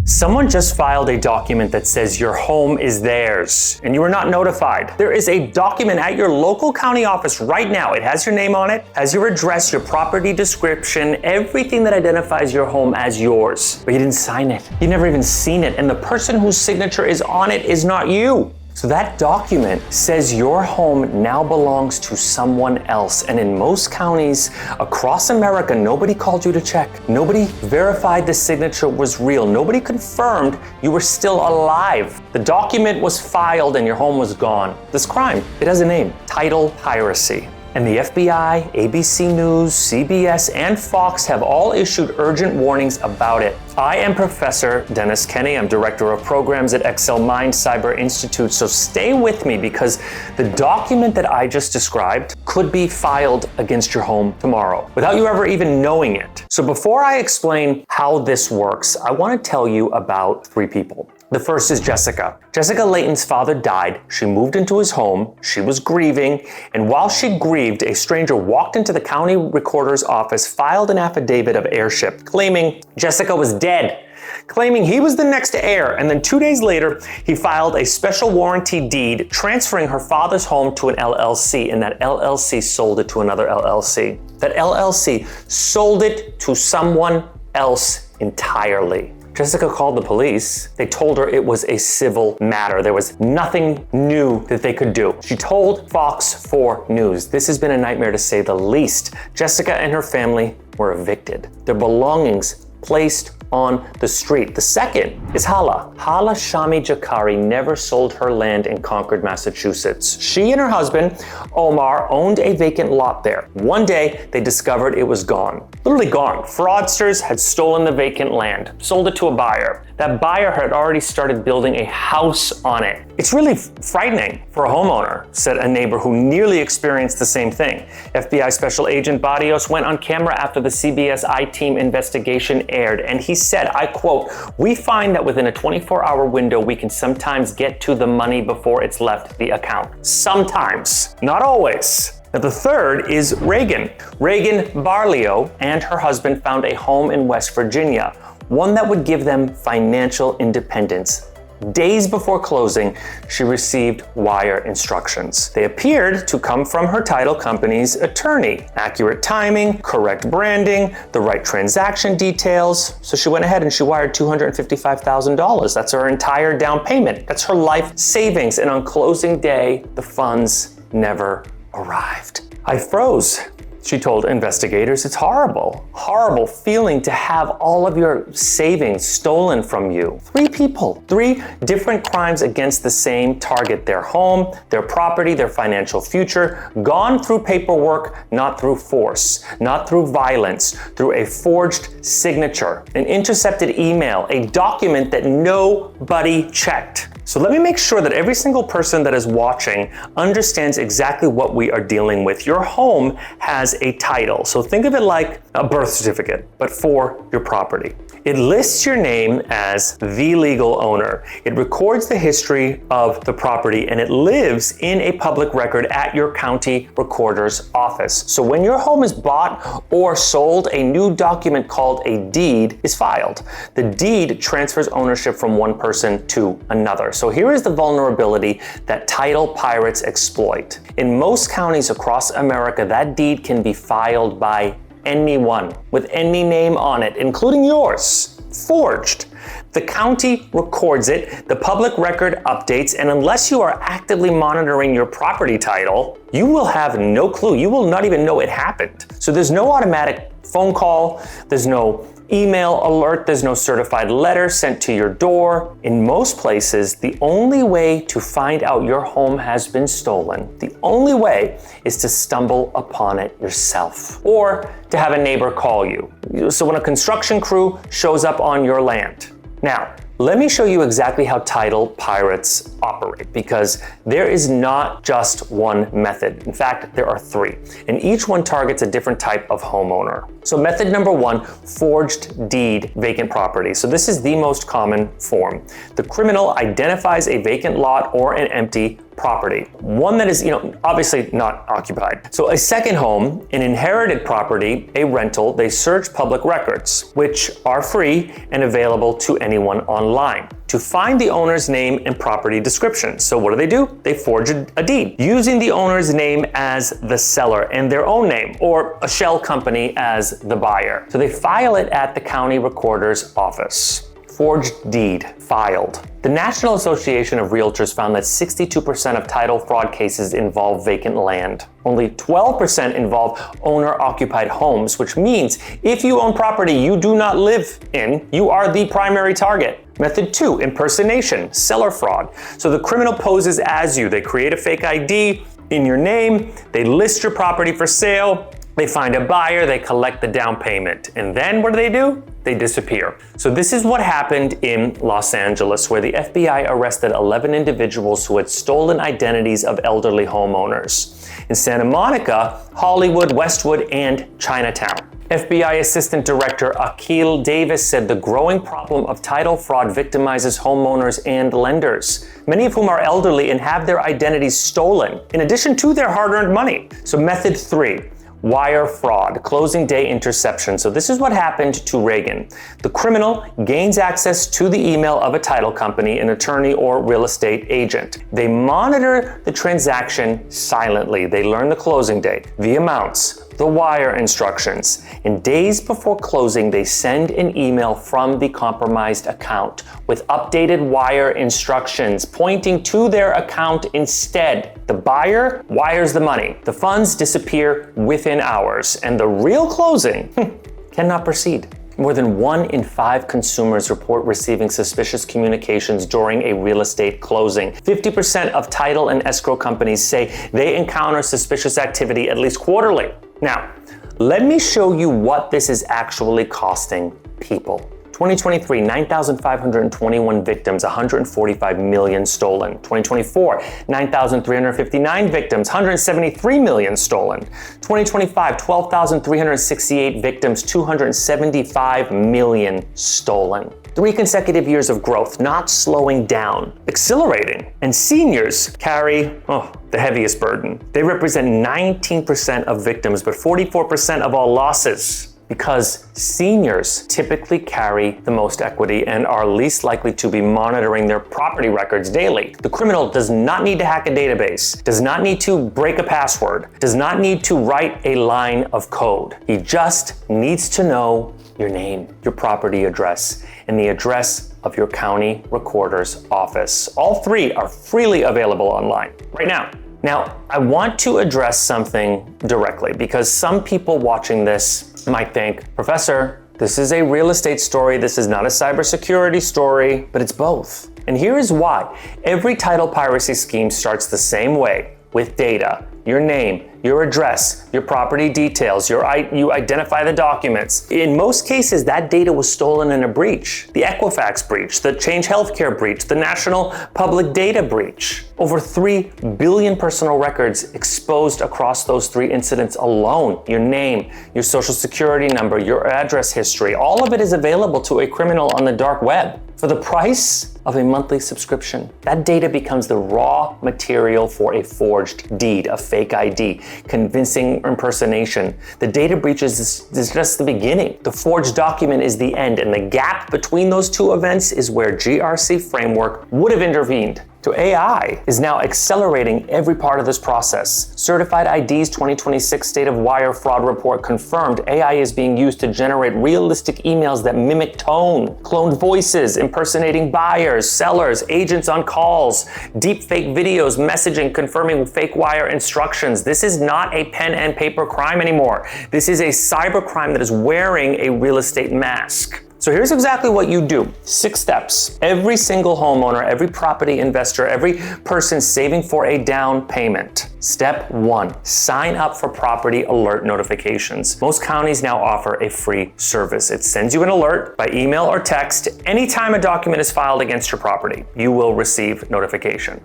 Someone just filed a document that says your home is theirs and you were not notified. There is a document at your local county office right now. It has your name on it, has your address, your property description, everything that identifies your home as yours. But you didn't sign it. You've never even seen it. And the person whose signature is on it is not you. So that document says your home now belongs to someone else. And in most counties across America, nobody called you to check. Nobody verified the signature was real. Nobody confirmed you were still alive. The document was filed and your home was gone. This crime, it has a name, title piracy. And the FBI, ABC News, CBS, and Fox have all issued urgent warnings about it. I am Professor Dennis Kenny. I'm Director of Programs at Excel Mind Cyber Institute. So stay with me because the document that I just described could be filed against your home tomorrow without you ever even knowing it. So before I explain how this works, I want to tell you about 3 people. The first is Jessica. Jessica Layton's father died. She moved into his home. She was grieving. And while she grieved, a stranger walked into the county recorder's office, filed an affidavit of heirship, claiming Jessica was dead, claiming he was the next heir. And then 2 days later, he filed a special warranty deed transferring her father's home to an LLC. And that LLC sold it to another LLC. That LLC sold it to someone else entirely. Jessica called the police. They told her it was a civil matter. There was nothing new that they could do. She told Fox 4 News, "This has been a nightmare to say the least." Jessica and her family were evicted. Their belongings placed on the street. The second is Hala. Hala Shami Jakari never sold her land in Concord, Massachusetts. She and her husband, Omar, owned a vacant lot there. One day, they discovered it was gone. Literally gone. Fraudsters had stolen the vacant land, sold it to a buyer. That buyer had already started building a house on it. It's really frightening for a homeowner, said a neighbor who nearly experienced the same thing. FBI Special Agent Barrios went on camera after the CBS I-Team investigation aired, and he said, I quote, "We find that within a 24-hour window, we can sometimes get to the money before it's left the account." Sometimes, not always. Now, the third is Reagan. Reagan Barlio and her husband found a home in West Virginia, one that would give them financial independence. Days before closing, she received wire instructions. They appeared to come from her title company's attorney. Accurate timing, correct branding, the right transaction details. So she went ahead and she wired $255,000. That's her entire down payment. That's her life savings. And on closing day, the funds never arrived. "I froze," she told investigators. "It's horrible feeling to have all of your savings stolen from you." 3 people, 3 different crimes against the same target, their home, their property, their financial future, gone through paperwork, not through force, not through violence, through a forged signature, an intercepted email, a document that nobody checked. So let me make sure that every single person that is watching understands exactly what we are dealing with. Your home has a title. So think of it like a birth certificate, but for your property. It lists your name as the legal owner. It records the history of the property and it lives in a public record at your county recorder's office. So when your home is bought or sold, a new document called a deed is filed. The deed transfers ownership from one person to another. So here is the vulnerability that title pirates exploit. In most counties across America, that deed can be filed by anyone with any name on it, including yours, forged. The county records it, the public record updates, and unless you are actively monitoring your property title, you will have no clue. You will not even know it happened. So there's no automatic phone call, there's no email alert, there's no certified letter sent to your door. In most places, the only way to find out your home has been stolen, the only way is to stumble upon it yourself or to have a neighbor call you. So when a construction crew shows up on your land. Now, let me show you exactly how title pirates operate, because there is not just one method. In fact, there are 3, and each one targets a different type of homeowner. So method number 1, forged deed vacant property. So this is the most common form. The criminal identifies a vacant lot or an empty property. One that is, obviously not occupied. So a second home, an inherited property, a rental, they search public records, which are free and available to anyone online, to find the owner's name and property description. So what do? They forge a deed using the owner's name as the seller and their own name, or a shell company as the buyer. So they file it at the county recorder's office. Forged deed filed. The National Association of Realtors found that 62% of title fraud cases involve vacant land. Only 12% involve owner-occupied homes, which means if you own property you do not live in, you are the primary target. Method 2, impersonation, seller fraud. So the criminal poses as you. They create a fake ID in your name, they list your property for sale, they find a buyer, they collect the down payment, and then what do? They disappear. So this is what happened in Los Angeles, where the FBI arrested 11 individuals who had stolen identities of elderly homeowners. In Santa Monica, Hollywood, Westwood, and Chinatown. FBI Assistant Director Akil Davis said the growing problem of title fraud victimizes homeowners and lenders, many of whom are elderly and have their identities stolen, in addition to their hard-earned money. So method 3. Wire fraud, closing day interception. So this is what happened to Reagan. The criminal gains access to the email of a title company, an attorney, or real estate agent. They monitor the transaction silently. They learn the closing date, the amounts, the wire instructions, and days before closing, they send an email from the compromised account with updated wire instructions pointing to their account instead. The buyer wires the money. The funds disappear within hours, and the real closing cannot proceed. More than 1 in 5 consumers report receiving suspicious communications during a real estate closing. 50% of title and escrow companies say they encounter suspicious activity at least quarterly. Now, let me show you what this is actually costing people. 2023, 9,521 victims, 145 million stolen. 2024, 9,359 victims, 173 million stolen. 2025, 12,368 victims, 275 million stolen. 3 consecutive years of growth, not slowing down, accelerating. And seniors carry, the heaviest burden. They represent 19% of victims, but 44% of all losses, because seniors typically carry the most equity and are least likely to be monitoring their property records daily. The criminal does not need to hack a database, does not need to break a password, does not need to write a line of code. He just needs to know your name, your property address, and the address of your county recorder's office. All 3 are freely available online right now. Now, I want to address something directly because some people watching this might think, Professor, this is a real estate story, this is not a cybersecurity story, but it's both. And here is why. Every title piracy scheme starts the same way, with data, your name, your address, your property details, you identify the documents. In most cases, that data was stolen in a breach. The Equifax breach, the Change Healthcare breach, the National Public Data breach. Over 3 billion personal records exposed across those 3 incidents alone. Your name, your social security number, your address history, all of it is available to a criminal on the dark web. For the price of a monthly subscription, that data becomes the raw material for a forged deed, a fake ID, convincing impersonation. The data breaches is just the beginning. The forged document is the end, and the gap between those 2 events is where GRC framework would have intervened. So AI is now accelerating every part of this process. Certified ID's 2026 State of Wire Fraud Report confirmed AI is being used to generate realistic emails that mimic tone, cloned voices, impersonating buyers, sellers, agents on calls, deep fake videos, messaging confirming fake wire instructions. This is not a pen and paper crime anymore. This is a cyber crime that is wearing a real estate mask. So here's exactly what you do. 6 steps. Every single homeowner, every property investor, every person saving for a down payment. Step 1, sign up for property alert notifications. Most counties now offer a free service. It sends you an alert by email or text. Anytime a document is filed against your property, you will receive notification.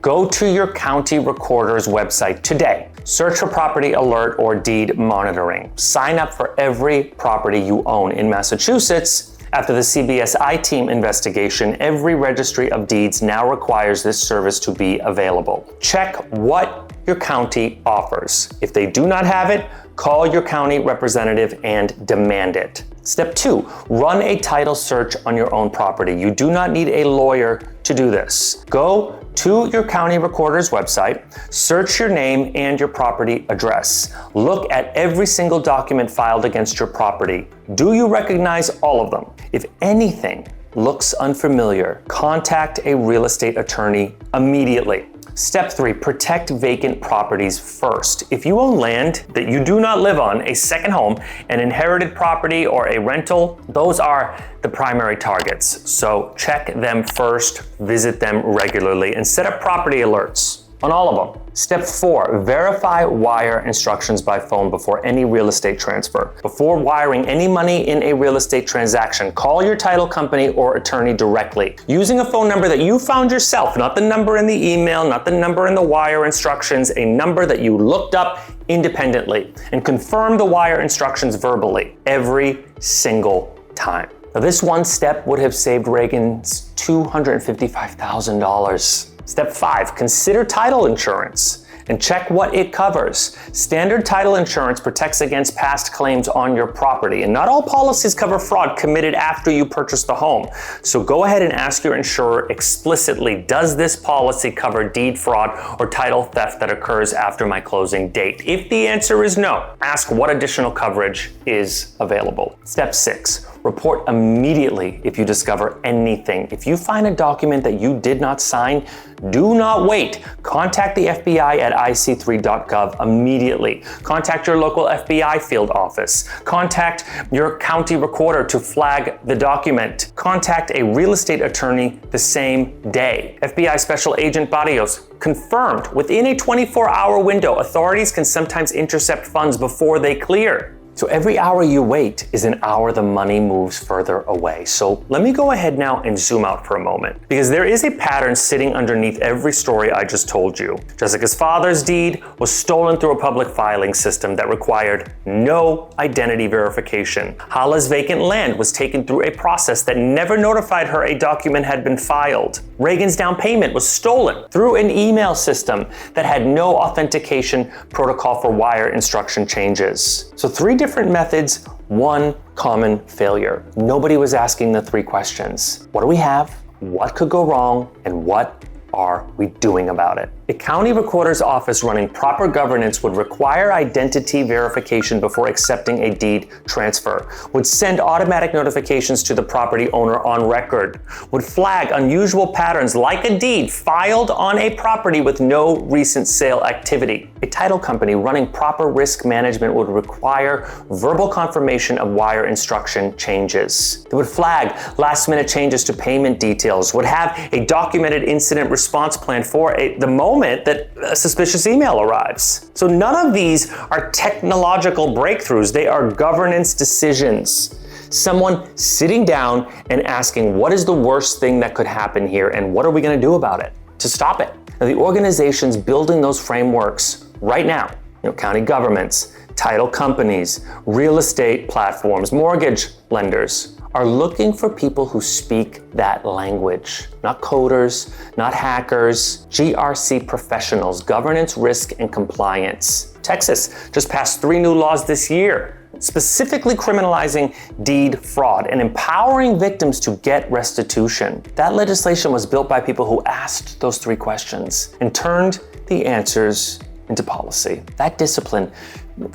Go to your county recorder's website today. Search for property alert or deed monitoring. Sign up for every property you own in Massachusetts. After the CBS I-Team investigation, every registry of deeds now requires this service to be available. Check what your county offers. If they do not have it, call your county representative and demand it. Step 2, run a title search on your own property. You do not need a lawyer to do this. Go to your county recorder's website, search your name and your property address. Look at every single document filed against your property. Do you recognize all of them? If anything looks unfamiliar, contact a real estate attorney immediately. Step 3, protect vacant properties first. If you own land that you do not live on, a second home, an inherited property, or a rental, those are the primary targets. So check them first, visit them regularly, and set up property alerts on all of them. Step 4, verify wire instructions by phone before any real estate transfer. Before wiring any money in a real estate transaction, call your title company or attorney directly, using a phone number that you found yourself, not the number in the email, not the number in the wire instructions, a number that you looked up independently, and confirm the wire instructions verbally every single time. Now, this one step would have saved Reagan's $255,000. Step 5, consider title insurance and check what it covers. Standard title insurance protects against past claims on your property, and not all policies cover fraud committed after you purchase the home. So go ahead and ask your insurer explicitly, does this policy cover deed fraud or title theft that occurs after my closing date? If the answer is no, ask what additional coverage is available. Step 6, report immediately if you discover anything. If you find a document that you did not sign, do not wait. Contact the FBI at ic3.gov immediately. Contact your local FBI field office. Contact your county recorder to flag the document. Contact a real estate attorney the same day. FBI Special Agent Barrios confirmed within a 24-hour window, authorities can sometimes intercept funds before they clear. So every hour you wait is an hour the money moves further away. So let me go ahead now and zoom out for a moment, because there is a pattern sitting underneath every story I just told you. Jessica's father's deed was stolen through a public filing system that required no identity verification. Hala's vacant land was taken through a process that never notified her a document had been filed. Reagan's down payment was stolen through an email system that had no authentication protocol for wire instruction changes. So 3 different methods, 1 common failure. Nobody was asking the 3 questions. What do we have? What could go wrong? And what are we doing about it? A county recorder's office running proper governance would require identity verification before accepting a deed transfer, would send automatic notifications to the property owner on record, would flag unusual patterns like a deed filed on a property with no recent sale activity. A title company running proper risk management would require verbal confirmation of wire instruction changes. They would flag last-minute changes to payment details, would have a documented incident response plan for the moment that a suspicious email arrives. So none of these are technological breakthroughs. They are governance decisions. Someone sitting down and asking, what is the worst thing that could happen here, and what are we going to do about it to stop it? Now, the organizations building those frameworks right now, county governments, title companies, real estate platforms, mortgage lenders, are looking for people who speak that language. Not coders, not hackers, GRC professionals, governance, risk, and compliance. Texas just passed 3 new laws this year, specifically criminalizing deed fraud and empowering victims to get restitution. That legislation was built by people who asked those 3 questions and turned the answers into policy. That discipline,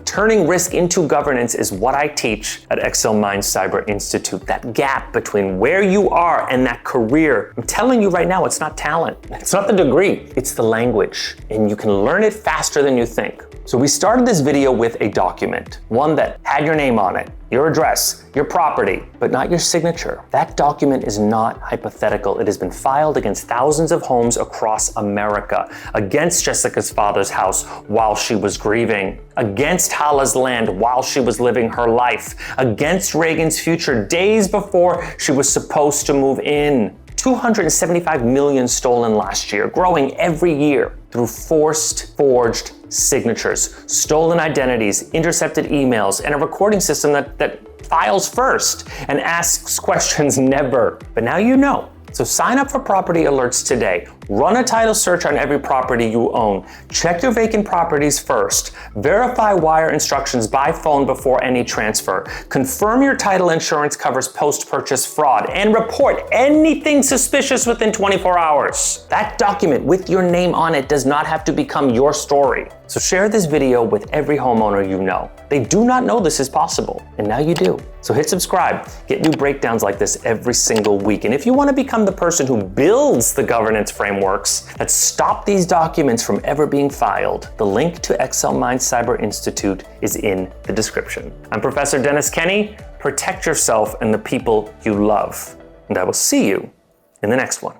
turning risk into governance, is what I teach at Excel Mind Cyber Institute. That gap between where you are and that career. I'm telling you right now, it's not talent. It's not the degree, it's the language. And you can learn it faster than you think. So we started this video with a document, one that had your name on it, your address, your property, but not your signature. That document is not hypothetical. It has been filed against thousands of homes across America, against Jessica's father's house while she was grieving, against Hala's land while she was living her life, against Reagan's future days before she was supposed to move in. 275 million stolen last year, growing every year through forged signatures, stolen identities, intercepted emails, and a recording system that files first and asks questions never. But now you know. So sign up for property alerts today. Run a title search on every property you own. Check your vacant properties first. Verify wire instructions by phone before any transfer. Confirm your title insurance covers post-purchase fraud, and report anything suspicious within 24 hours. That document with your name on it does not have to become your story. So share this video with every homeowner you know. They do not know this is possible, and now you do. So hit subscribe. Get new breakdowns like this every single week. And if you want to become the person who builds the governance frameworks that stop these documents from ever being filed, the link to Excel Mind Cyber Institute is in the description. I'm Professor Dennis Kenny. Protect yourself and the people you love. And I will see you in the next one.